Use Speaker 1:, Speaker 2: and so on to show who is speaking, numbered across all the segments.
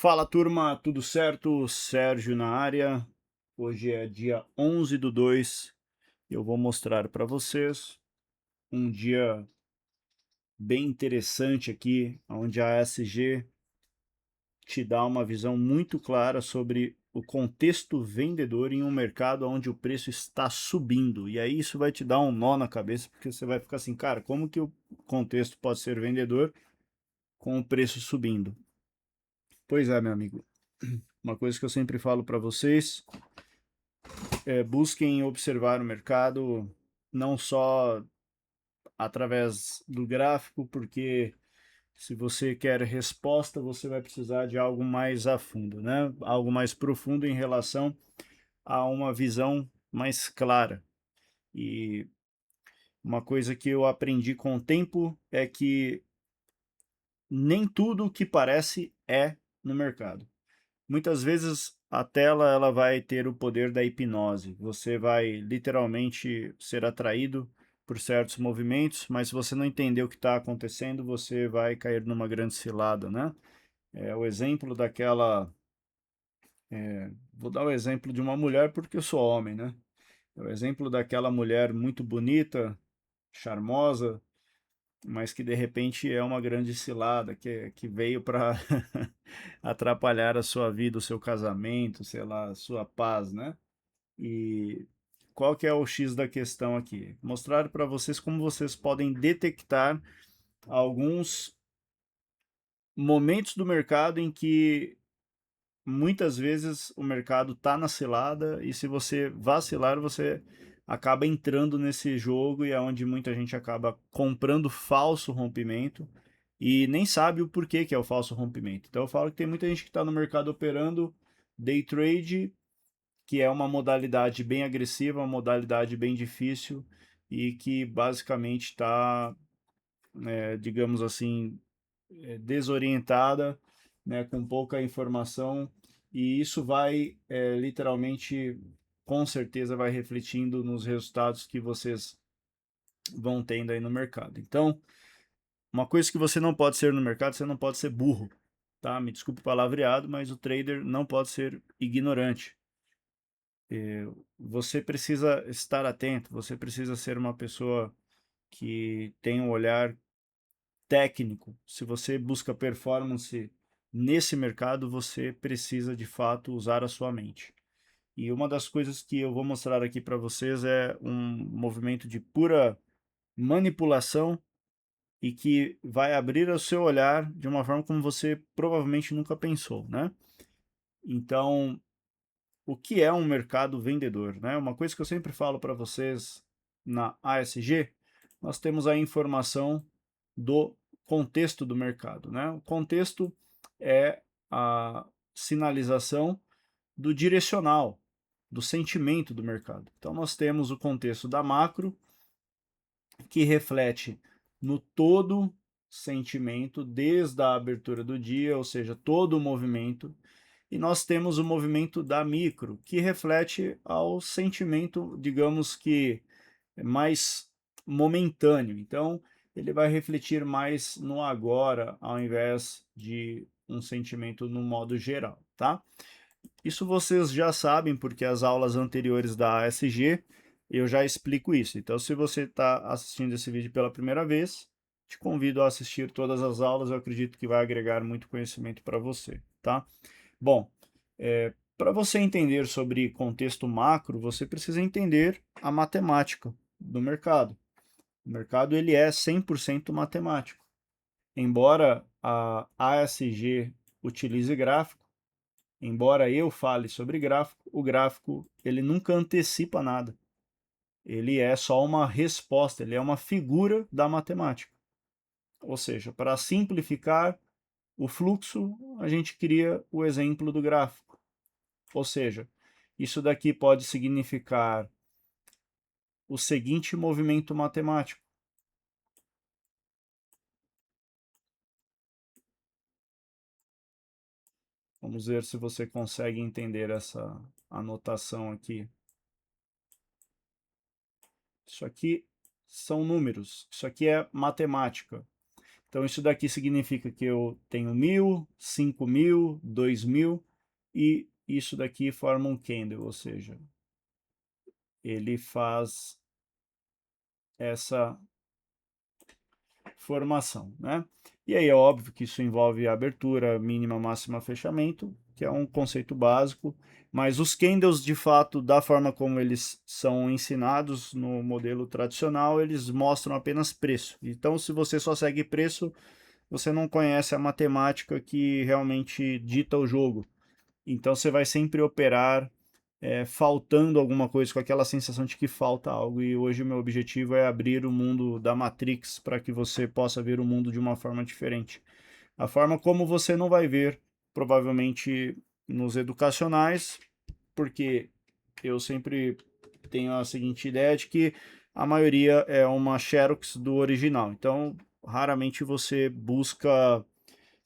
Speaker 1: Fala turma, tudo certo? Sérgio na área. Hoje é dia 11/2. Eu vou mostrar para vocês um dia bem interessante aqui, onde a ASG te dá uma visão muito clara sobre o contexto vendedor em um mercado onde o preço está subindo. E aí isso vai te dar um nó na cabeça, porque você vai ficar assim, cara, como que o contexto pode ser vendedor com o preço subindo? Pois é, meu amigo. Uma coisa que eu sempre falo para vocês busquem observar o mercado não só através do gráfico, porque se você quer resposta, você vai precisar de algo mais a fundo, né? Algo mais profundo em relação a uma visão mais clara. E uma coisa que eu aprendi com o tempo é que nem tudo o que parece é no mercado. Muitas vezes a tela ela vai ter o poder da hipnose. Você vai literalmente ser atraído por certos movimentos, mas se você não entender o que está acontecendo, você vai cair numa grande cilada, né? É o exemplo daquela. Vou dar o exemplo de uma mulher porque eu sou homem, né? É o exemplo daquela mulher muito bonita, charmosa, mas que de repente é uma grande cilada, que veio para atrapalhar a sua vida, o seu casamento, sei lá, a sua paz, né? E qual que é o X da questão aqui? Mostrar para vocês como vocês podem detectar alguns momentos do mercado em que muitas vezes o mercado está na cilada e se você vacilar, você acaba entrando nesse jogo e é onde muita gente acaba comprando falso rompimento e nem sabe o porquê que é o falso rompimento. Então eu falo que tem muita gente que está no mercado operando day trade, que é uma modalidade bem agressiva, uma modalidade bem difícil e que basicamente está, digamos assim, desorientada, né, com pouca informação, e isso vai literalmente, com certeza, vai refletindo nos resultados que vocês vão tendo aí no mercado. Então, uma coisa que você não pode ser no mercado, você não pode ser burro, tá? Me desculpe o palavreado, mas o trader não pode ser ignorante. Você precisa estar atento, você precisa ser uma pessoa que tem um olhar técnico. Se você busca performance nesse mercado, você precisa de fato usar a sua mente. E uma das coisas que eu vou mostrar aqui para vocês é um movimento de pura manipulação e que vai abrir o seu olhar de uma forma como você provavelmente nunca pensou, né? Então, o que é um mercado vendedor, né? Uma coisa que eu sempre falo para vocês na ASG, nós temos a informação do contexto do mercado, né? O contexto é a sinalização do direcional, do sentimento do mercado. Então nós temos o contexto da macro, que reflete no todo sentimento desde a abertura do dia, ou seja, todo o movimento, e nós temos o movimento da micro, que reflete ao sentimento, digamos que mais momentâneo. Então, ele vai refletir mais no agora, ao invés de um sentimento no modo geral, tá? Isso vocês já sabem, porque as aulas anteriores da ASG eu já explico isso. Então, se você está assistindo esse vídeo pela primeira vez, te convido a assistir todas as aulas, eu acredito que vai agregar muito conhecimento para você, tá? Bom, para você entender sobre contexto macro, você precisa entender a matemática do mercado. O mercado ele é 100% matemático. Embora a ASG utilize gráfico, embora eu fale sobre gráfico, o gráfico ele nunca antecipa nada. Ele é só uma resposta, ele é uma figura da matemática. Ou seja, para simplificar o fluxo, a gente cria o exemplo do gráfico. Ou seja, isso daqui pode significar o seguinte movimento matemático. Vamos ver se você consegue entender essa anotação aqui. Isso aqui são números, isso aqui é matemática. Então isso daqui significa que eu tenho 1.000, 5.000, 2.000 e isso daqui forma um candle, ou seja, ele faz essa formação, né? E aí é óbvio que isso envolve abertura, mínima, máxima, fechamento, que é um conceito básico, mas os candles, de fato, da forma como eles são ensinados no modelo tradicional, eles mostram apenas preço. Então, se você só segue preço, você não conhece a matemática que realmente dita o jogo. Então, você vai sempre operar faltando alguma coisa, com aquela sensação de que falta algo. E hoje o meu objetivo é abrir o mundo da Matrix para que você possa ver o mundo de uma forma diferente. A forma como você não vai ver, provavelmente, nos educacionais, porque eu sempre tenho a seguinte ideia de que a maioria é uma xerox do original. Então, raramente você busca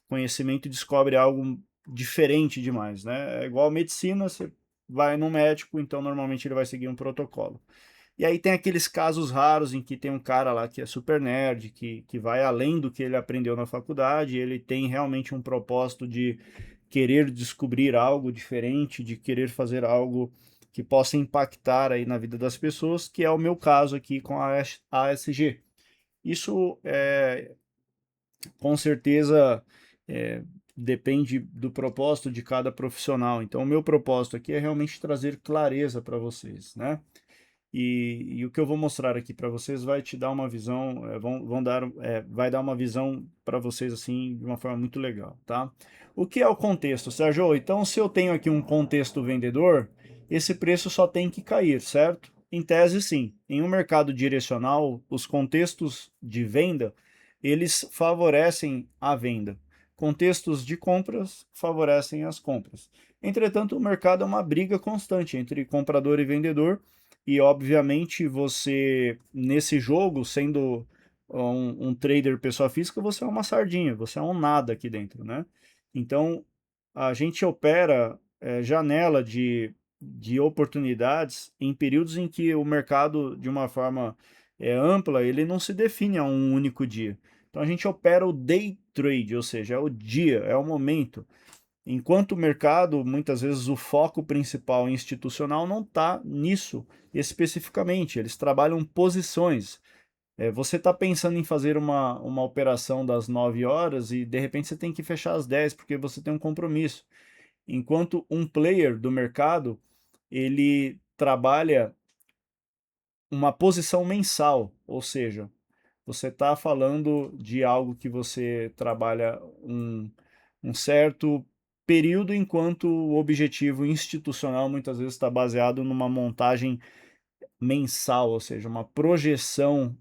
Speaker 1: conhecimento e descobre algo diferente demais, né? É igual a medicina, você vai no médico, então normalmente ele vai seguir um protocolo. E aí tem aqueles casos raros em que tem um cara lá que é super nerd, que vai além do que ele aprendeu na faculdade, ele tem realmente um propósito de querer descobrir algo diferente, de querer fazer algo que possa impactar aí na vida das pessoas, que é o meu caso aqui com a ASG. Isso com certeza é, depende do propósito de cada profissional. Então, o meu propósito aqui é realmente trazer clareza para vocês, né? E o que eu vou mostrar aqui para vocês vai te dar uma visão, vai dar uma visão para vocês assim de uma forma muito legal, tá? O que é o contexto, Sérgio? Então, se eu tenho aqui um contexto vendedor, esse preço só tem que cair, certo? Em tese, sim. Em um mercado direcional, os contextos de venda, eles favorecem a venda. Contextos de compras favorecem as compras. Entretanto, o mercado é uma briga constante entre comprador e vendedor, e obviamente você, nesse jogo, sendo um trader pessoa física, você é uma sardinha, você é um nada aqui dentro, né? Então, a gente opera janela de oportunidades em períodos em que o mercado, de uma forma ampla, ele não se define a um único dia. Então, a gente opera o day trade, ou seja, é o dia, é o momento. Enquanto o mercado, muitas vezes, o foco principal institucional não está nisso especificamente, eles trabalham posições. Você está pensando em fazer uma operação das 9 horas e de repente você tem que fechar às 10 porque você tem um compromisso. Enquanto um player do mercado, ele trabalha uma posição mensal, ou seja, você está falando de algo que você trabalha um certo período, enquanto o objetivo institucional muitas vezes está baseado numa montagem mensal, ou seja, uma projeção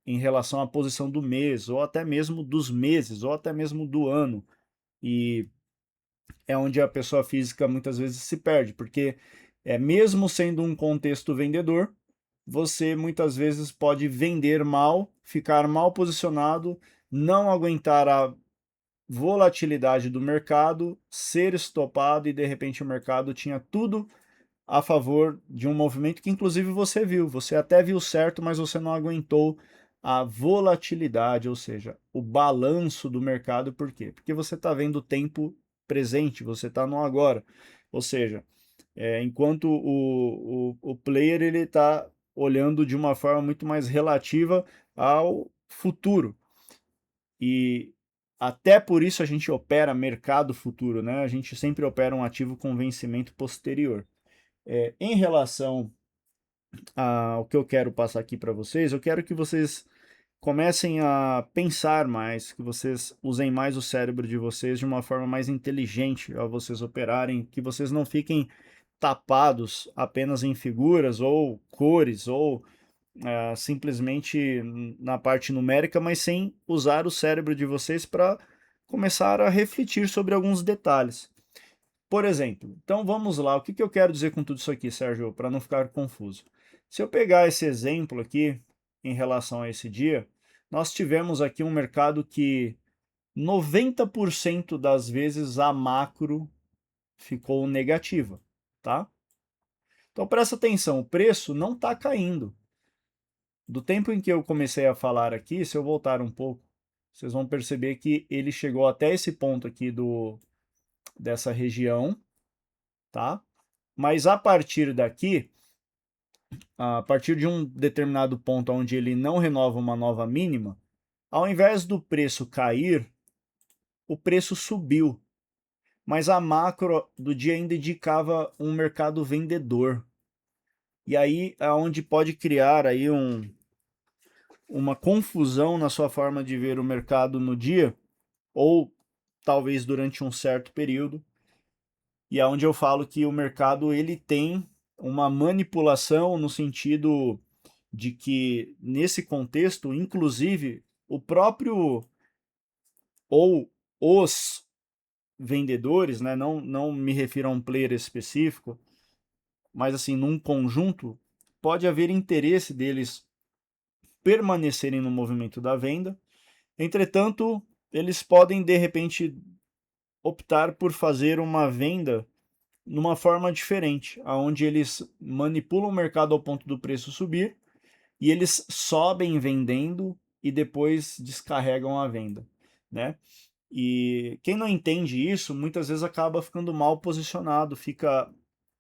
Speaker 1: em relação à posição do mês, ou até mesmo dos meses, ou até mesmo do ano. E é onde a pessoa física muitas vezes se perde, porque mesmo sendo um contexto vendedor, você muitas vezes pode vender mal, ficar mal posicionado, não aguentar a volatilidade do mercado, ser estopado e de repente o mercado tinha tudo a favor de um movimento que inclusive você viu. Você até viu certo, mas você não aguentou a volatilidade, ou seja, o balanço do mercado. Por quê? Porque você está vendo o tempo presente, você está no agora. Ou seja, enquanto o player ele está olhando de uma forma muito mais relativa ao futuro. E até por isso a gente opera mercado futuro, né? A gente sempre opera um ativo com vencimento posterior. Em relação ao que eu quero passar aqui para vocês, eu quero que vocês comecem a pensar mais, que vocês usem mais o cérebro de vocês de uma forma mais inteligente ao vocês operarem, que vocês não fiquem tapados apenas em figuras ou cores ou simplesmente na parte numérica, mas sem usar o cérebro de vocês para começar a refletir sobre alguns detalhes. Por exemplo, então vamos lá, o que eu quero dizer com tudo isso aqui, Sérgio, para não ficar confuso? Se eu pegar esse exemplo aqui, em relação a esse dia, nós tivemos aqui um mercado que 90% das vezes a macro ficou negativa, tá? Então presta atenção, o preço não está caindo. Do tempo em que eu comecei a falar aqui, se eu voltar um pouco, vocês vão perceber que ele chegou até esse ponto aqui dessa região, tá? Mas a partir daqui, a partir de um determinado ponto onde ele não renova uma nova mínima, ao invés do preço cair, o preço subiu. Mas a macro do dia ainda indicava um mercado vendedor. E aí é onde pode criar aí uma confusão na sua forma de ver o mercado no dia, ou talvez durante um certo período, e é onde eu falo que o mercado ele tem uma manipulação no sentido de que, nesse contexto, inclusive, o próprio ou os vendedores, né, não me refiro a um player específico, mas assim, num conjunto, pode haver interesse deles permanecerem no movimento da venda. Entretanto, eles podem de repente optar por fazer uma venda numa forma diferente, aonde eles manipulam o mercado ao ponto do preço subir e eles sobem vendendo e depois descarregam a venda, né? E quem não entende isso, muitas vezes acaba ficando mal posicionado, fica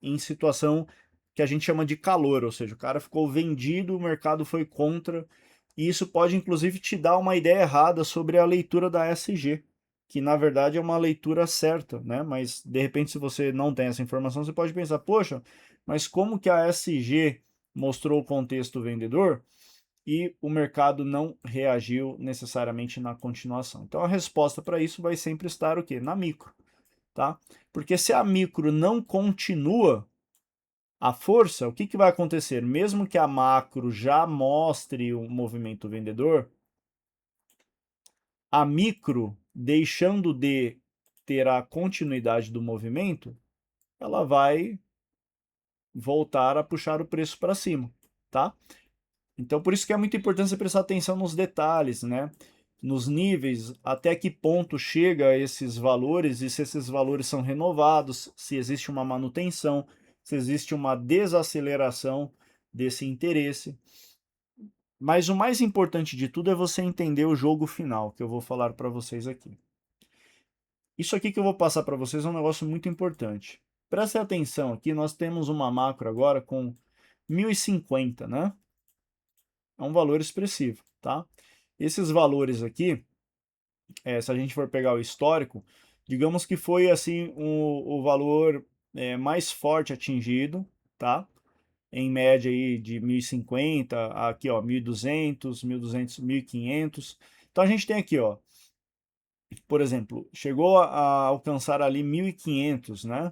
Speaker 1: em situação que a gente chama de calor, ou seja, o cara ficou vendido, o mercado foi contra, e isso pode inclusive te dar uma ideia errada sobre a leitura da SG, que na verdade é uma leitura certa, né? Mas de repente, se você não tem essa informação, você pode pensar, poxa, mas como que a SG mostrou o contexto vendedor e o mercado não reagiu necessariamente na continuação? Então a resposta para isso vai sempre estar o quê? Na micro, tá? Porque se a micro não continua a força, o que, que vai acontecer? Mesmo que a macro já mostre um movimento vendedor, a micro, deixando de ter a continuidade do movimento, ela vai voltar a puxar o preço para cima, tá? Então, por isso que é muito importante você prestar atenção nos detalhes, né? Nos níveis, até que ponto chega esses valores e se esses valores são renovados, se existe uma manutenção, se existe uma desaceleração desse interesse. Mas o mais importante de tudo é você entender o jogo final, que eu vou falar para vocês aqui. Isso aqui que eu vou passar para vocês é um negócio muito importante. Prestem atenção aqui, nós temos uma macro agora com 1050, né? É um valor expressivo, tá? Esses valores aqui, se a gente for pegar o histórico, digamos que foi assim o valor mais forte atingido, tá? Em média aí de 1050, aqui ó, 1200, 1200, 1500. Então a gente tem aqui, ó, por exemplo, chegou a alcançar ali 1500, né?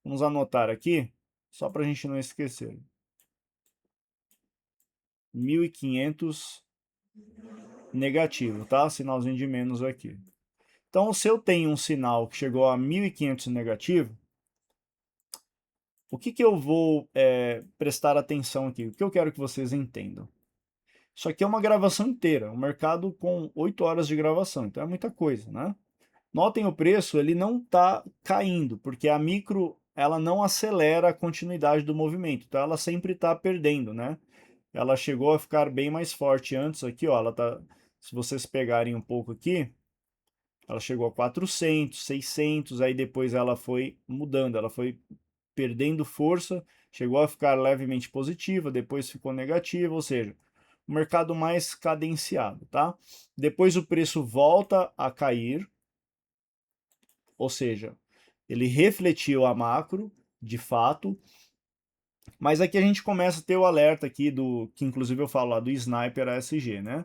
Speaker 1: Vamos anotar aqui, só para a gente não esquecer. 1500 negativo, tá? Sinalzinho de menos aqui. Então, se eu tenho um sinal que chegou a 1500 negativo, o que, que eu vou prestar atenção aqui? O que eu quero que vocês entendam? Isso aqui é uma gravação inteira, um mercado com 8 horas de gravação, então é muita coisa, né? Notem o preço, ele não está caindo, porque a micro ela não acelera a continuidade do movimento, então ela sempre está perdendo, né? Ela chegou a ficar bem mais forte antes aqui, ó, ela tá, se vocês pegarem um pouco aqui, ela chegou a 400, 600, aí depois ela foi mudando, ela foi perdendo força, chegou a ficar levemente positiva, depois ficou negativa, ou seja, o mercado mais cadenciado, tá? Depois o preço volta a cair, ou seja, ele refletiu a macro, de fato, mas aqui a gente começa a ter o alerta aqui do, que inclusive eu falo lá, do Sniper ASG, né?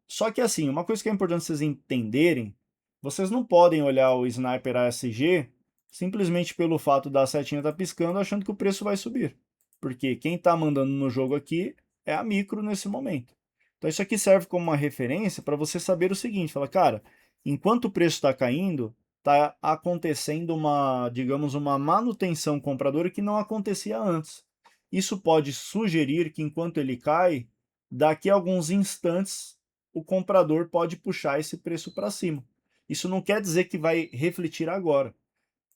Speaker 1: Só que assim, uma coisa que é importante vocês entenderem, vocês não podem olhar o Sniper ASG simplesmente pelo fato da setinha estar piscando achando que o preço vai subir. Porque quem está mandando no jogo aqui é a micro nesse momento. Então isso aqui serve como uma referência para você saber o seguinte, fala, cara, enquanto o preço está caindo, está acontecendo uma, digamos, uma manutenção compradora que não acontecia antes. Isso pode sugerir que enquanto ele cai, daqui a alguns instantes o comprador pode puxar esse preço para cima. Isso não quer dizer que vai refletir agora.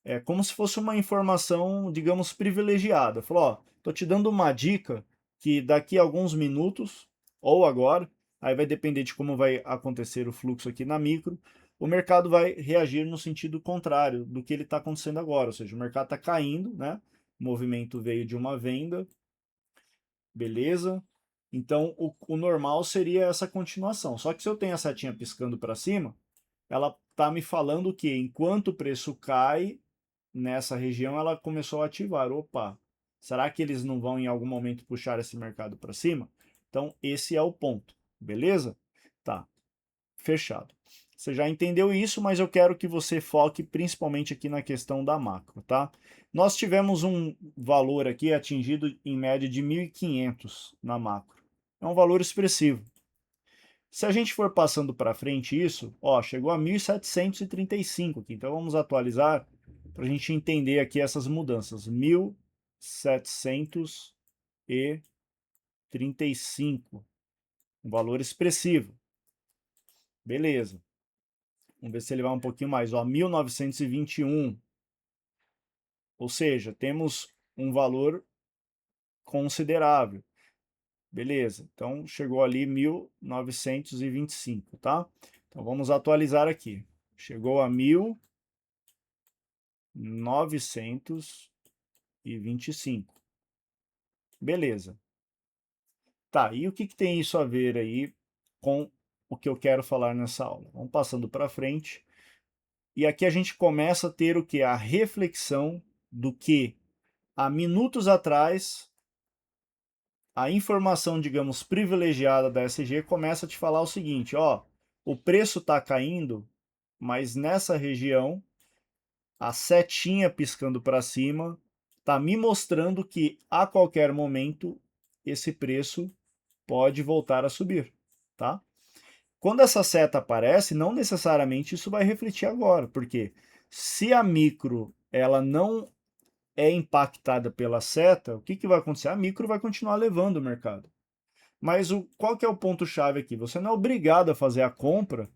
Speaker 1: É como se fosse uma informação, digamos, privilegiada. Falou, ó, tô te dando uma dica que daqui a alguns minutos, ou agora, aí vai depender de como vai acontecer o fluxo aqui na micro, o mercado vai reagir no sentido contrário do que ele está acontecendo agora, ou seja, o mercado está caindo, né? O movimento veio de uma venda, beleza? Então, o normal seria essa continuação. Só que se eu tenho a setinha piscando para cima, ela está me falando que enquanto o preço cai nessa região, ela começou a ativar. Opa, será que eles não vão em algum momento puxar esse mercado para cima? Então, esse é o ponto, beleza? Tá, fechado. Você já entendeu isso, mas eu quero que você foque principalmente aqui na questão da macro, tá? Nós tivemos um valor aqui atingido em média de 1.500 na macro. É um valor expressivo. Se a gente for passando para frente isso, ó, chegou a 1.735 aqui. Então vamos atualizar para a gente entender aqui essas mudanças. 1.735, um valor expressivo. Beleza. Vamos ver se ele vai um pouquinho mais. Ó, 1.921. Ou seja, temos um valor considerável. Beleza. Então chegou ali 1.925, tá? Então vamos atualizar aqui. Chegou a 1.925. Beleza. Tá, e o que tem isso a ver aí com o que eu quero falar nessa aula? Vamos passando para frente. E aqui a gente começa a ter o que? A reflexão do que há minutos atrás a informação, digamos, privilegiada da SG começa a te falar o seguinte, ó, o preço está caindo, mas nessa região a setinha piscando para cima está me mostrando que a qualquer momento esse preço pode voltar a subir, tá? Quando essa seta aparece, não necessariamente isso vai refletir agora, porque se a micro ela não é impactada pela seta, o que, que vai acontecer? A micro vai continuar levando o mercado. Mas qual que é o ponto-chave aqui? Você não é obrigado a fazer a compra,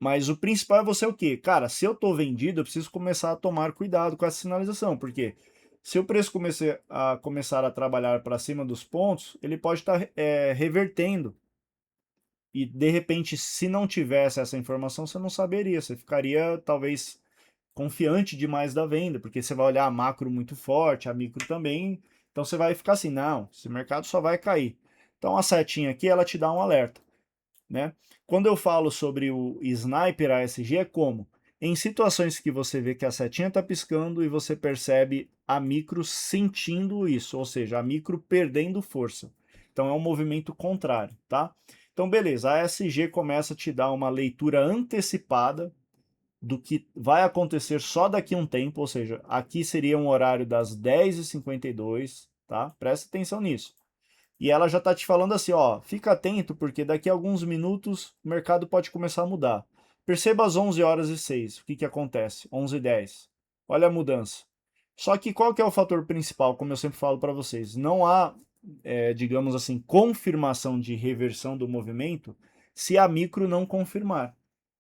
Speaker 1: mas o principal é você o quê? Cara, se eu estou vendido, eu preciso começar a tomar cuidado com essa sinalização, porque se o preço começar a trabalhar para cima dos pontos, ele pode estar revertendo. E de repente, se não tivesse essa informação, você não saberia. Você ficaria talvez confiante demais da venda, porque você vai olhar a macro muito forte, a micro também. Então você vai ficar assim, não, esse mercado só vai cair. Então a setinha aqui, ela te dá um alerta, né? Quando eu falo sobre o Sniper ASG, é como? Em situações que você vê que a setinha está piscando e você percebe a micro sentindo isso, ou seja, a micro perdendo força. Então é um movimento contrário, tá? Então beleza, a ASG começa a te dar uma leitura antecipada do que vai acontecer só daqui a um tempo, ou seja, aqui seria um horário das 10h52, tá? Presta atenção nisso. E ela já está te falando assim, ó, fica atento porque daqui a alguns minutos o mercado pode começar a mudar. Perceba às 11h06, o que, que acontece? 11h10. Olha a mudança. Só que qual que é o fator principal, como eu sempre falo para vocês? Não há, digamos assim, confirmação de reversão do movimento se a micro não confirmar.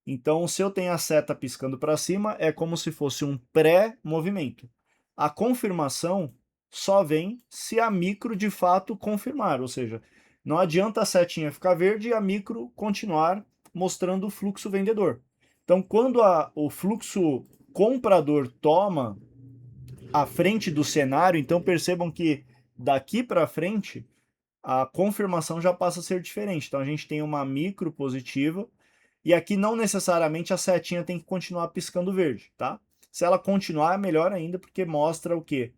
Speaker 1: Então, se eu tenho a seta piscando para cima, é como se fosse um pré-movimento. A confirmação só vem se a micro de fato confirmar, ou seja, não adianta a setinha ficar verde e a micro continuar mostrando o fluxo vendedor. Então, quando o fluxo comprador toma a frente do cenário, então percebam que daqui para frente a confirmação já passa a ser diferente. Então a gente tem uma micro positiva e aqui não necessariamente a setinha tem que continuar piscando verde, tá? Se ela continuar, é melhor ainda, porque mostra o quê?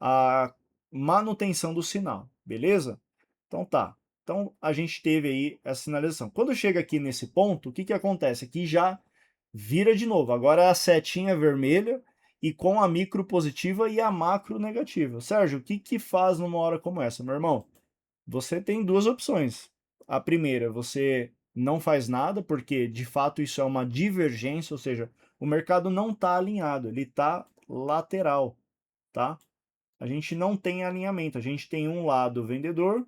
Speaker 1: A manutenção do sinal, beleza? Então tá. Então a gente teve aí essa sinalização. Quando chega aqui nesse ponto, o que, que acontece? Aqui já vira de novo. Agora é a setinha vermelha e com a micro positiva e a macro negativa. Sérgio, o que, que faz numa hora como essa, meu irmão? Você tem duas opções. A primeira, você não faz nada, porque de fato isso é uma divergência, ou seja, o mercado não está alinhado, ele está lateral, tá? A gente não tem alinhamento, a gente tem um lado vendedor,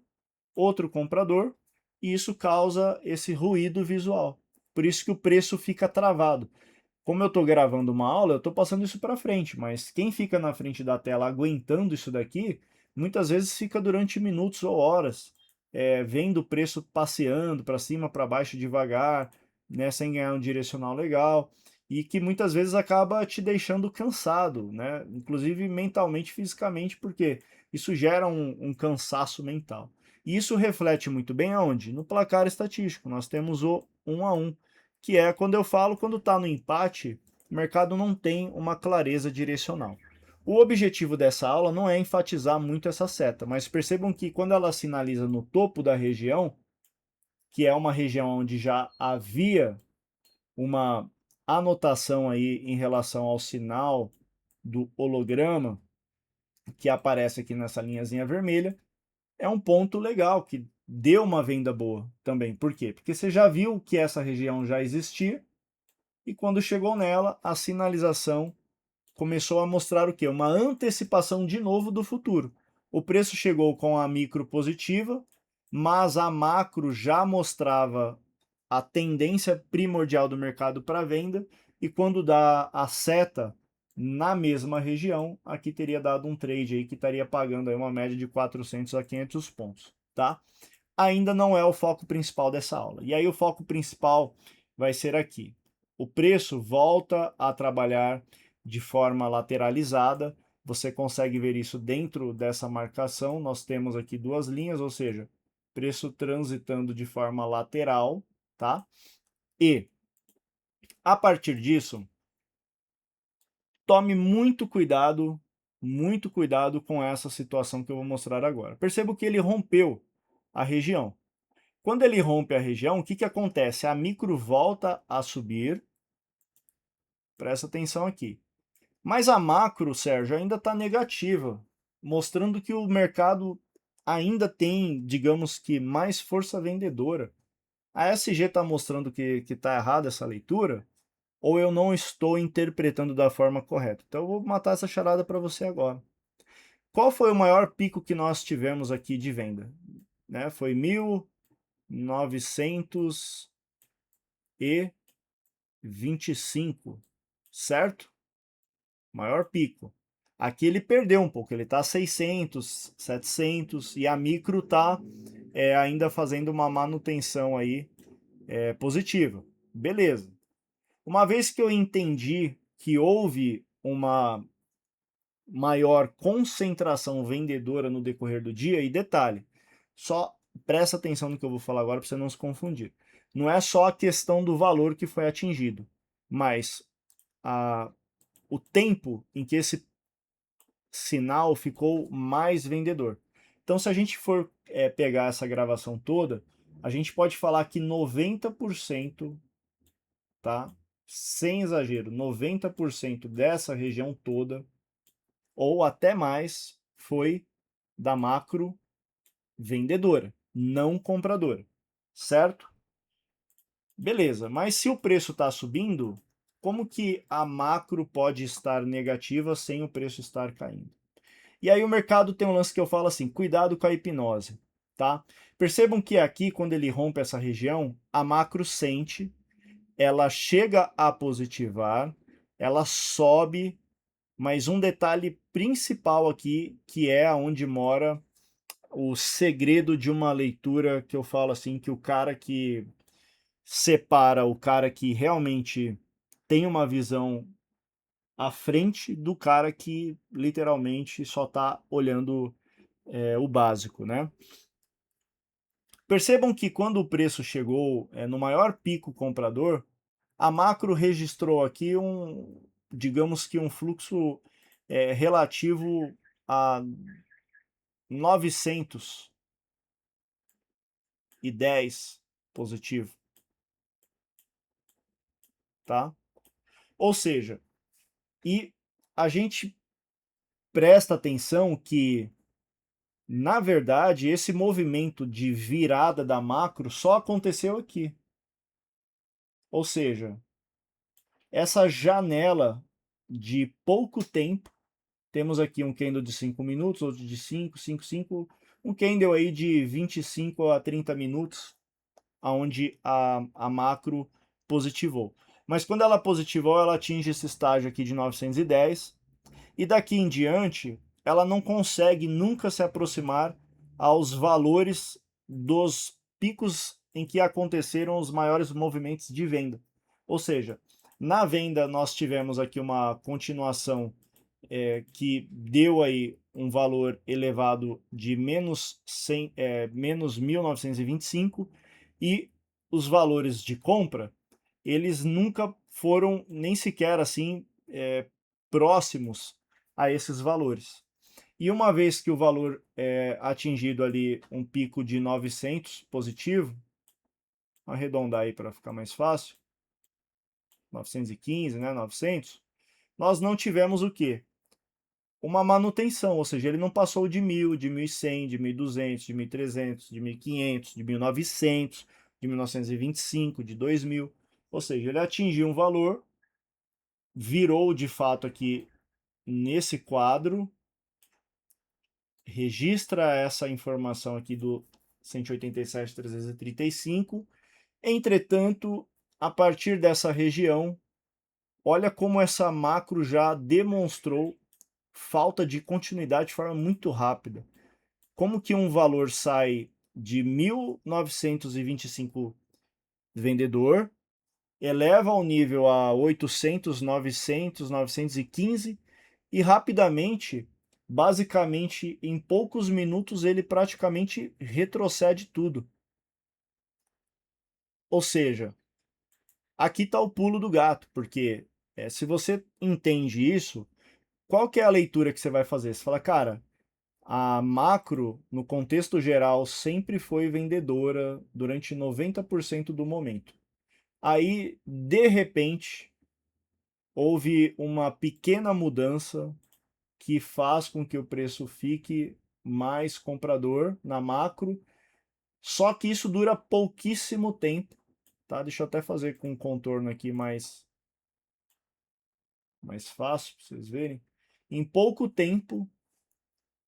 Speaker 1: outro comprador, e isso causa esse ruído visual. Por isso que o preço fica travado. Como eu estou gravando uma aula, eu estou passando isso para frente, mas quem fica na frente da tela aguentando isso daqui, muitas vezes fica durante minutos ou horas vendo o preço passeando para cima, para baixo devagar, né, sem ganhar um direcional legal, e que muitas vezes acaba te deixando cansado, né, inclusive mentalmente, fisicamente, porque isso gera um cansaço mental. E isso reflete muito bem aonde? No placar estatístico. Nós temos o 1-1, que é quando eu falo, quando está no empate, o mercado não tem uma clareza direcional. O objetivo dessa aula não é enfatizar muito essa seta, mas percebam que quando ela sinaliza no topo da região, que é uma região onde já havia uma anotação aí em relação ao sinal do holograma, que aparece aqui nessa linhazinha vermelha, é um ponto legal, que deu uma venda boa também. Por quê? Porque você já viu que essa região já existia, e quando chegou nela, a sinalização começou a mostrar o quê? Uma antecipação de novo do futuro. O preço chegou com a micro positiva, mas a macro já mostrava a tendência primordial do mercado para venda, e quando dá a seta na mesma região, aqui teria dado um trade aí que estaria pagando aí uma média de 400 a 500 pontos, tá? Ainda não é o foco principal dessa aula. E aí o foco principal vai ser aqui. O preço volta a trabalhar de forma lateralizada. Você consegue ver isso dentro dessa marcação. Nós temos aqui duas linhas, ou seja, preço transitando de forma lateral, tá? E a partir disso, tome muito cuidado com essa situação que eu vou mostrar agora. Perceba que ele rompeu a região. Quando ele rompe a região, o que, que acontece? A micro volta a subir, presta atenção aqui. Mas a macro, Sérgio, ainda está negativa, mostrando que o mercado ainda tem, digamos que, mais força vendedora. A SG está mostrando que está errada essa leitura, ou eu não estou interpretando da forma correta? Então eu vou matar essa charada para você agora. Qual foi o maior pico que nós tivemos aqui de venda? Né? Foi 1925, certo? Maior pico. Aqui ele perdeu um pouco, ele está 600, 700, e a micro está ainda fazendo uma manutenção aí positiva. Beleza. Uma vez que eu entendi que houve uma maior concentração vendedora no decorrer do dia, e detalhe, só presta atenção no que eu vou falar agora para você não se confundir. Não é só a questão do valor que foi atingido, mas o tempo em que esse sinal ficou mais vendedor. Então, se a gente for pegar essa gravação toda, a gente pode falar que 90%, tá? Sem exagero, 90% dessa região toda, ou até mais, foi da macro vendedora, não compradora, certo? Beleza, mas se o preço está subindo, como que a macro pode estar negativa sem o preço estar caindo? E aí o mercado tem um lance que eu falo assim, cuidado com a hipnose, tá? Percebam que aqui, quando ele rompe essa região, a macro sente, ela chega a positivar, ela sobe, mas um detalhe principal aqui, que é onde mora o segredo de uma leitura, que eu falo assim, que o cara que separa o cara que realmente tem uma visão à frente do cara que literalmente só está olhando o básico, né? Percebam que quando o preço chegou no maior pico comprador, a macro registrou aqui digamos que um fluxo relativo a 910 positivo, tá? Ou seja, e a gente presta atenção que, na verdade, esse movimento de virada da macro só aconteceu aqui. Ou seja, essa janela de pouco tempo, temos aqui um candle de 5 minutos, outro de 5, 5, 5, um candle aí de 25 a 30 minutos, onde a macro positivou. Mas quando ela positivou, ela atinge esse estágio aqui de 910, e daqui em diante, ela não consegue nunca se aproximar aos valores dos picos em que aconteceram os maiores movimentos de venda. Ou seja, na venda nós tivemos aqui uma continuação que deu aí um valor elevado de menos 1925, e os valores de compra, eles nunca foram nem sequer assim próximos a esses valores. E uma vez que o valor é atingido ali um pico de 900 positivo, arredondar aí para ficar mais fácil, 915, né, 900, nós não tivemos o quê? Uma manutenção, ou seja, ele não passou de 1.000, de 1.100, de 1.200, de 1.300, de 1.500, de 1.900, de 1925, de 2.000. Ou seja, ele atingiu um valor, virou de fato aqui nesse quadro, registra essa informação aqui do 187.335. Entretanto, a partir dessa região, olha como essa macro já demonstrou falta de continuidade de forma muito rápida. Como que um valor sai de 1.925 vendedor, eleva o nível a 800, 900, 915 e rapidamente, basicamente em poucos minutos, ele praticamente retrocede tudo. Ou seja, aqui está o pulo do gato, porque se você entende isso, qual que é a leitura que você vai fazer? Você fala, cara, a macro, no contexto geral, sempre foi vendedora durante 90% do momento. Aí, de repente, houve uma pequena mudança que faz com que o preço fique mais comprador na macro, só que isso dura pouquíssimo tempo, tá? Deixa eu até fazer com um contorno aqui mais fácil para vocês verem. Em pouco tempo,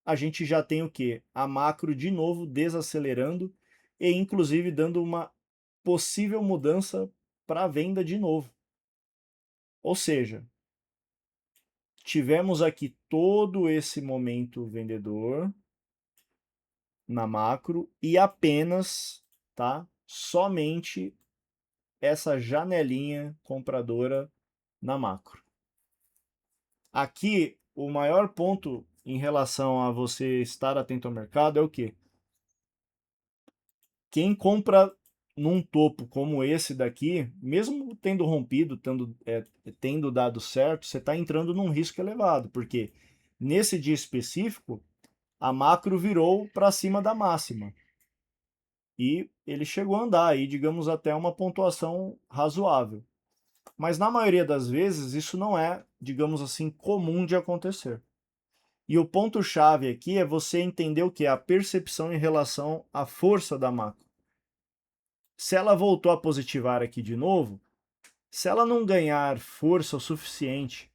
Speaker 1: a gente já tem o quê? A macro de novo desacelerando e inclusive dando uma possível mudança para a venda de novo. Ou seja, tivemos aqui todo esse momento vendedor na macro e apenas, tá? Somente essa janelinha compradora na macro. Aqui, o maior ponto em relação a você estar atento ao mercado é o quê? Quem compra num topo como esse daqui, mesmo tendo rompido, tendo dado certo, você está entrando num risco elevado, porque nesse dia específico, a macro virou para cima da máxima. E ele chegou a andar aí, digamos, até uma pontuação razoável. Mas na maioria das vezes, isso não é, digamos assim, comum de acontecer. E o ponto-chave aqui é você entender o que é a percepção em relação à força da macro. Se ela voltou a positivar aqui de novo, se ela não ganhar força o suficiente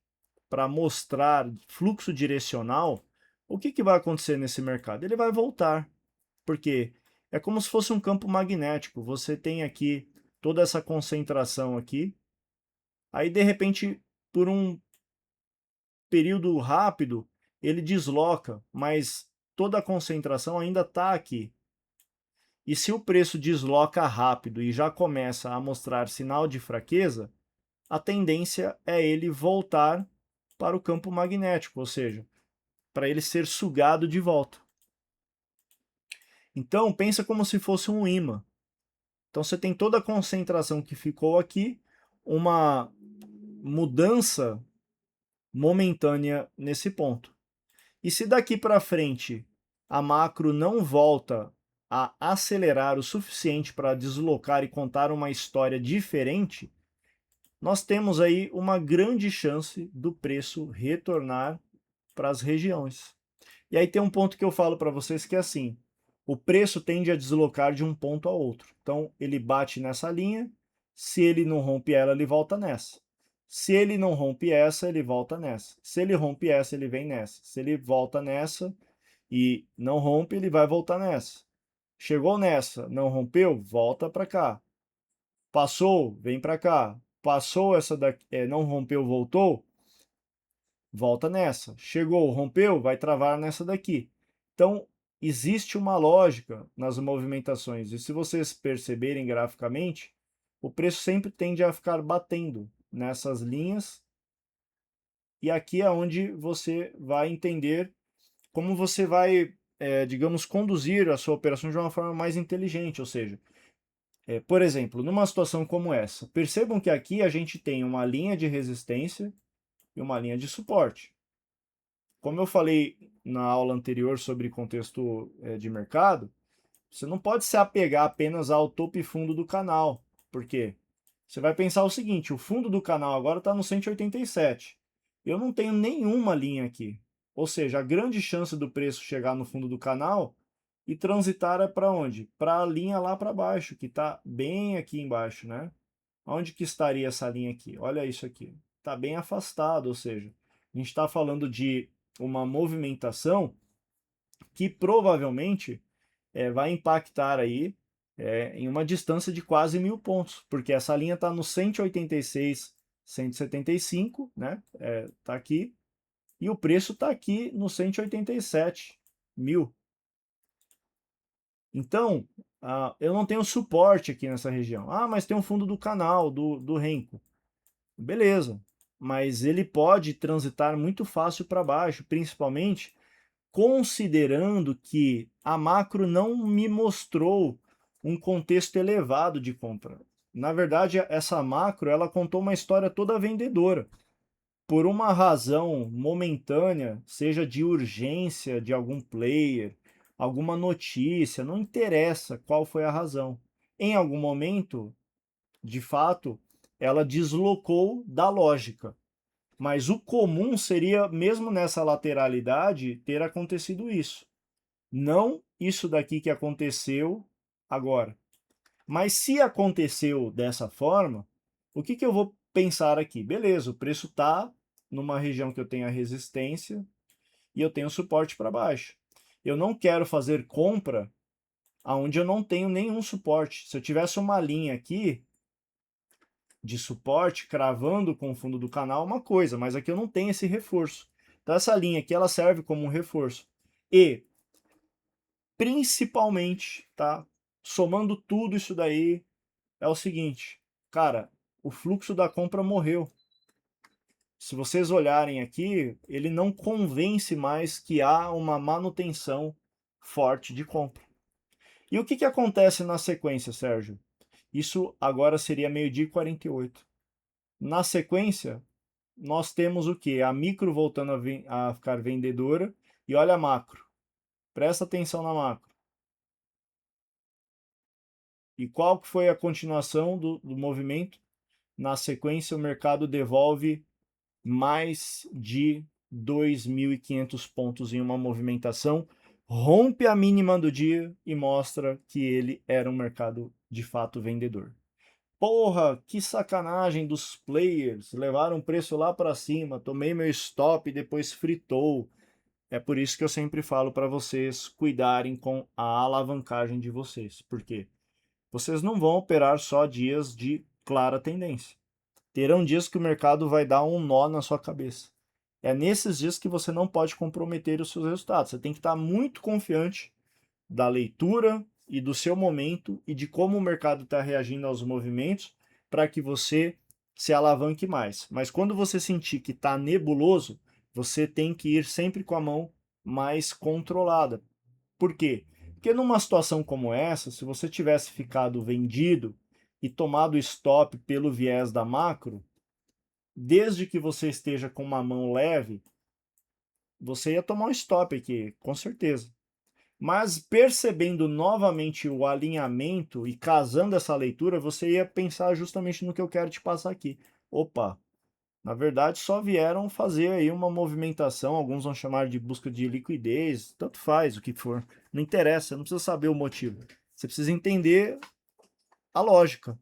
Speaker 1: para mostrar fluxo direcional, o que vai acontecer nesse mercado? Ele vai voltar, porque é como se fosse um campo magnético. Você tem aqui toda essa concentração aqui, aí de repente, por um período rápido, ele desloca, mas toda a concentração ainda está aqui. E se o preço desloca rápido e já começa a mostrar sinal de fraqueza, a tendência é ele voltar para o campo magnético, ou seja, para ele ser sugado de volta. Então, pensa como se fosse um ímã. Então, você tem toda a concentração que ficou aqui, uma mudança momentânea nesse ponto. E se daqui para frente a macro não volta a acelerar o suficiente para deslocar e contar uma história diferente, nós temos aí uma grande chance do preço retornar para as regiões. E aí tem um ponto que eu falo para vocês que é assim, o preço tende a deslocar de um ponto a outro. Então ele bate nessa linha, se ele não rompe ela, ele volta nessa. Se ele não rompe essa, ele volta nessa. Se ele rompe essa, ele vem nessa. Se ele volta nessa e não rompe, ele vai voltar nessa. Chegou nessa, não rompeu, volta para cá. Passou, vem para cá. Passou essa daqui, não rompeu, voltou, volta nessa. Chegou, rompeu, vai travar nessa daqui. Então, existe uma lógica nas movimentações. E se vocês perceberem graficamente, o preço sempre tende a ficar batendo nessas linhas. E aqui é onde você vai entender como você vai, digamos, conduzir a sua operação de uma forma mais inteligente. Ou seja, por exemplo, numa situação como essa, percebam que aqui a gente tem uma linha de resistência e uma linha de suporte. Como eu falei na aula anterior sobre contexto de mercado, você não pode se apegar apenas ao topo e fundo do canal. Por quê? Você vai pensar o seguinte, o fundo do canal agora está no 187. Eu não tenho nenhuma linha aqui. Ou seja, a grande chance do preço chegar no fundo do canal e transitar é para onde? Para a linha lá para baixo, que está bem aqui embaixo, né? Onde que estaria essa linha aqui? Olha isso aqui. Está bem afastado, ou seja, a gente está falando de uma movimentação que provavelmente vai impactar aí em uma distância de quase 1.000 pontos, porque essa linha está no 186, 175, né? Tá aqui, e o preço está aqui no 187 mil. Então, eu não tenho suporte aqui nessa região. Ah, mas tem um fundo do canal, do Renko. Beleza, mas ele pode transitar muito fácil para baixo, principalmente considerando que a macro não me mostrou um contexto elevado de compra. Na verdade, essa macro ela contou uma história toda vendedora. Por uma razão momentânea, seja de urgência de algum player, alguma notícia, não interessa qual foi a razão. Em algum momento, de fato, ela deslocou da lógica. Mas o comum seria, mesmo nessa lateralidade, ter acontecido isso. Não isso daqui que aconteceu agora. Mas se aconteceu dessa forma, o que eu vou pensar aqui? Beleza, o preço está numa região que eu tenho a resistência e eu tenho suporte para baixo. Eu não quero fazer compra aonde eu não tenho nenhum suporte. Se eu tivesse uma linha aqui de suporte cravando com o fundo do canal, uma coisa, mas aqui eu não tenho esse reforço. Então essa linha aqui ela serve como um reforço. E principalmente, tá? Somando tudo isso daí, é o seguinte, cara, o fluxo da compra morreu. Se vocês olharem aqui, ele não convence mais que há uma manutenção forte de compra. E o que acontece na sequência, Sérgio? Isso agora seria meio-dia e 48. Na sequência, nós temos o que? A micro voltando a ficar vendedora e olha a macro. Presta atenção na macro. E qual foi a continuação do movimento? Na sequência, o mercado devolve mais de 2.500 pontos em uma movimentação, rompe a mínima do dia e mostra que ele era um mercado de fato vendedor. Porra, que sacanagem dos players, levaram o preço lá para cima, tomei meu stop e depois fritou. É por isso que eu sempre falo para vocês cuidarem com a alavancagem de vocês, porque vocês não vão operar só dias de clara tendência. Terão dias que o mercado vai dar um nó na sua cabeça. É nesses dias que você não pode comprometer os seus resultados. Você tem que estar muito confiante da leitura e do seu momento e de como o mercado está reagindo aos movimentos para que você se alavanque mais. Mas quando você sentir que está nebuloso, você tem que ir sempre com a mão mais controlada. Por quê? Porque numa situação como essa, se você tivesse ficado vendido e tomado stop pelo viés da macro, desde que você esteja com uma mão leve, você ia tomar um stop aqui, com certeza. Mas percebendo novamente o alinhamento e casando essa leitura, você ia pensar justamente no que eu quero te passar aqui. Opa, na verdade só vieram fazer aí uma movimentação, alguns vão chamar de busca de liquidez, tanto faz o que for, não interessa, não precisa saber o motivo. Você precisa entender a lógica,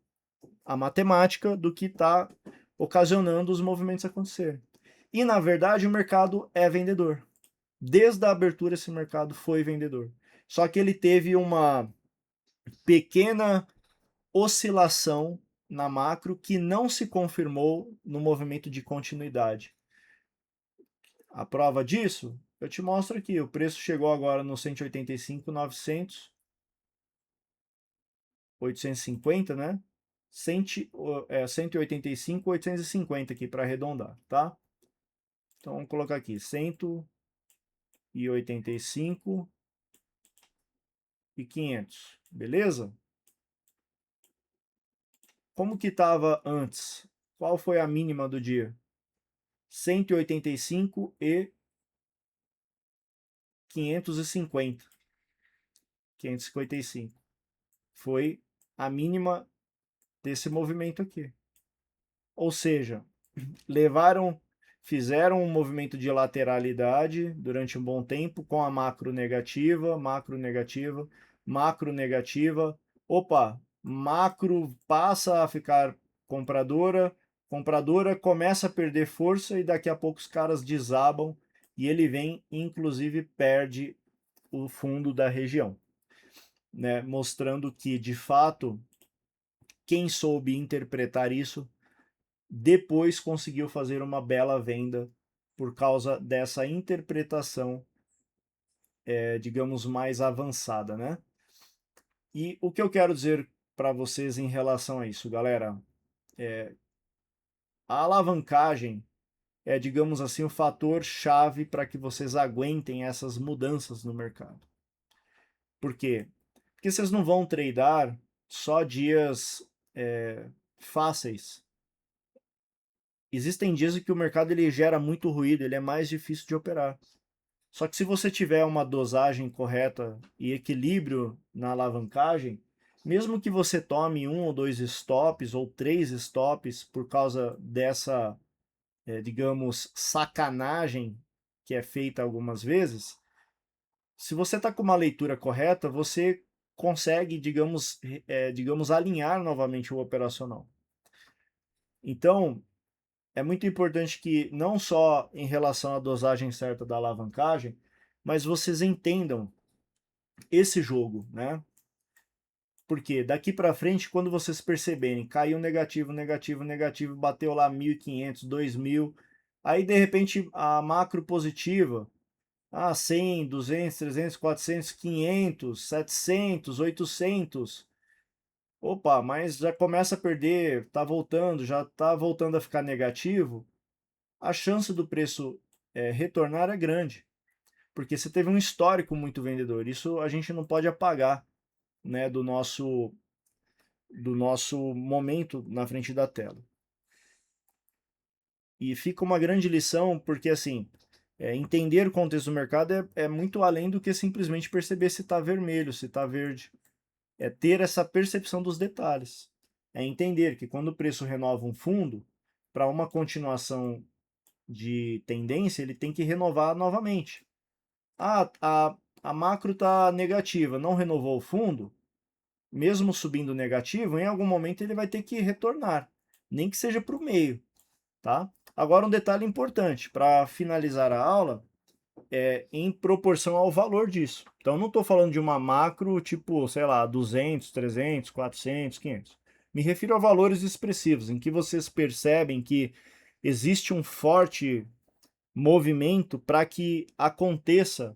Speaker 1: a matemática do que está ocasionando os movimentos acontecerem. E na verdade o mercado é vendedor. Desde a abertura esse mercado foi vendedor. Só que ele teve uma pequena oscilação na macro que não se confirmou no movimento de continuidade. A prova disso Eu te mostro aqui, o preço chegou agora no 185.900, 850, né? 185.850 aqui para arredondar, tá? Então vamos colocar aqui 185.500, beleza? Como que estava antes? Qual foi a mínima do dia? 185.550. 555. Foi a mínima desse movimento aqui. Ou seja, fizeram um movimento de lateralidade durante um bom tempo com a macro negativa, macro negativa, macro negativa. Opa, macro passa a ficar compradora, compradora começa a perder força e daqui a pouco os caras desabam e ele vem, inclusive perde o fundo da região, né? Mostrando que de fato quem soube interpretar isso depois conseguiu fazer uma bela venda por causa dessa interpretação, digamos, mais avançada, né? E o que eu quero dizer para vocês em relação a isso, galera, a alavancagem é, digamos assim, o fator chave para que vocês aguentem essas mudanças no mercado. Por quê? Porque vocês não vão tradar só dias fáceis. Existem dias em que o mercado ele gera muito ruído, ele é mais difícil de operar. Só que se você tiver uma dosagem correta e equilíbrio na alavancagem, mesmo que você tome um ou dois stops ou três stops por causa dessa, digamos, sacanagem que é feita algumas vezes, se você está com uma leitura correta, você consegue, digamos, alinhar novamente o operacional. Então, é muito importante que não só em relação à dosagem certa da alavancagem, mas vocês entendam esse jogo, né? Porque daqui para frente, quando vocês perceberem, caiu negativo, negativo, negativo, bateu lá 1.500, 2.000, aí de repente a macro positiva, 100, 200, 300, 400, 500, 700, 800, opa, mas já começa a perder, tá voltando, já tá voltando a ficar negativo, a chance do preço retornar é grande, porque você teve um histórico muito vendedor. Isso a gente não pode apagar, né, do nosso momento na frente da tela. E fica uma grande lição, porque assim, entender o contexto do mercado é muito além do que simplesmente perceber se está vermelho, se está verde. É ter essa percepção dos detalhes. É entender que quando o preço renova um fundo, para uma continuação de tendência, ele tem que renovar novamente. A macro está negativa, não renovou o fundo, mesmo subindo negativo, em algum momento ele vai ter que retornar, nem que seja para o meio, tá? Agora um detalhe importante, para finalizar a aula, em proporção ao valor disso. Então não estou falando de uma macro tipo, sei lá, 200, 300, 400, 500. Me refiro a valores expressivos, em que vocês percebem que existe um forte movimento para que aconteça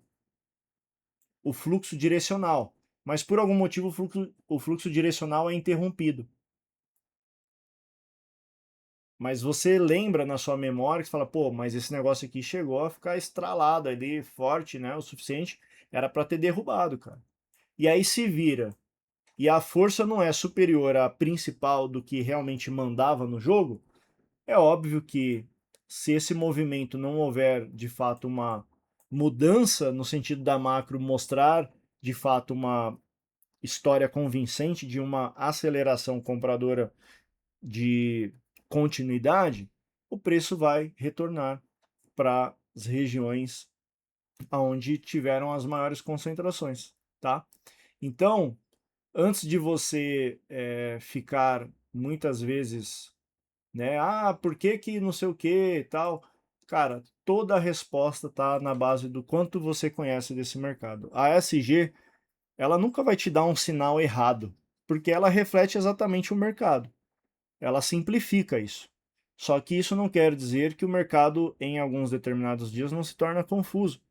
Speaker 1: o fluxo direcional, mas por algum motivo o fluxo direcional é interrompido. Mas você lembra na sua memória que você fala, pô, mas esse negócio aqui chegou a ficar estralado ali, forte, né, o suficiente, era para ter derrubado, cara. E aí se vira, e a força não é superior à principal do que realmente mandava no jogo, é óbvio que se esse movimento não houver de fato uma mudança no sentido da macro mostrar de fato uma história convincente de uma aceleração compradora de continuidade, o preço vai retornar para as regiões onde tiveram as maiores concentrações, tá? Então, antes de você ficar muitas vezes, né? Por que que não sei o que e tal? Cara, toda a resposta tá na base do quanto você conhece desse mercado. A SG, ela nunca vai te dar um sinal errado, porque ela reflete exatamente o mercado. Ela simplifica isso. Só que isso não quer dizer que o mercado, em alguns determinados dias, não se torna confuso.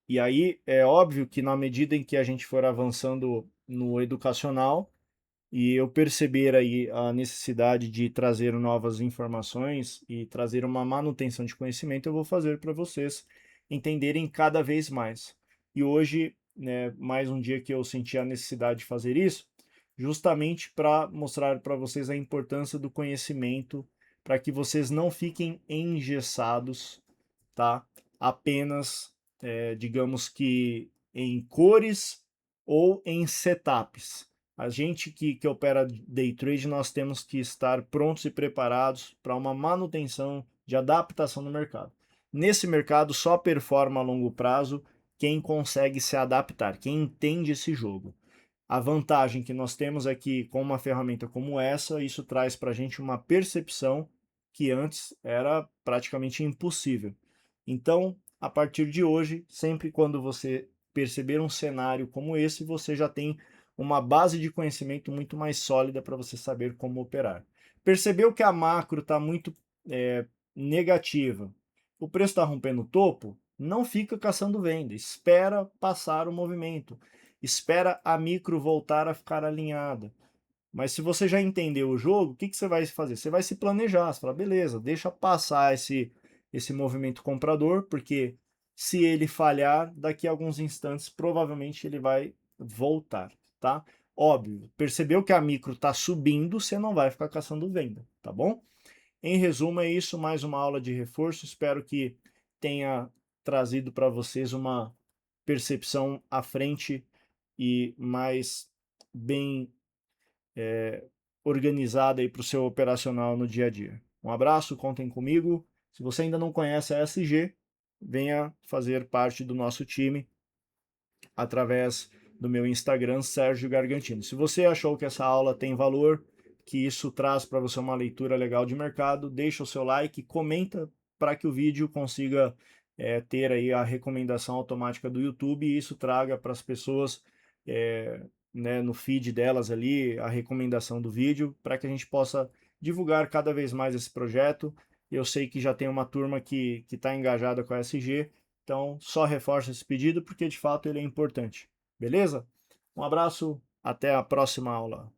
Speaker 1: E aí é óbvio que na medida em que a gente for avançando no educacional e eu perceber aí a necessidade de trazer novas informações e trazer uma manutenção de conhecimento, eu vou fazer para vocês entenderem cada vez mais. E hoje, né, mais um dia que eu senti a necessidade de fazer isso, justamente para mostrar para vocês a importância do conhecimento, para que vocês não fiquem engessados, tá? Apenas, digamos que em cores ou em setups. A gente que opera day trade, nós temos que estar prontos e preparados para uma manutenção de adaptação no mercado. Nesse mercado só performa a longo prazo quem consegue se adaptar, quem entende esse jogo. A vantagem que nós temos é que com uma ferramenta como essa, isso traz para a gente uma percepção que antes era praticamente impossível. Então, a partir de hoje, sempre quando você perceber um cenário como esse, você já tem uma base de conhecimento muito mais sólida para você saber como operar. Percebeu que a macro está muito negativa, o preço está rompendo o topo, não fica caçando venda, espera passar o movimento, espera a micro voltar a ficar alinhada. Mas se você já entendeu o jogo, o que você vai fazer? Você vai se planejar, você fala, beleza, deixa passar esse movimento comprador, porque se ele falhar, daqui a alguns instantes, provavelmente ele vai voltar, tá? Óbvio, percebeu que a micro está subindo, você não vai ficar caçando venda, tá bom? Em resumo, é isso, mais uma aula de reforço. Espero que tenha trazido para vocês uma percepção à frente e mais bem organizada para o seu operacional no dia a dia. Um abraço, contem comigo. Se você ainda não conhece a SG, venha fazer parte do nosso time através do meu Instagram, Sérgio Gargantino. Se você achou que essa aula tem valor, que isso traz para você uma leitura legal de mercado, deixa o seu like, comenta para que o vídeo consiga ter aí a recomendação automática do YouTube e isso traga para as pessoas né, no feed delas ali a recomendação do vídeo para que a gente possa divulgar cada vez mais esse projeto. Eu sei que já tem uma turma que está engajada com a SG, então, só reforço esse pedido porque de fato ele é importante. Beleza? Um abraço, até a próxima aula.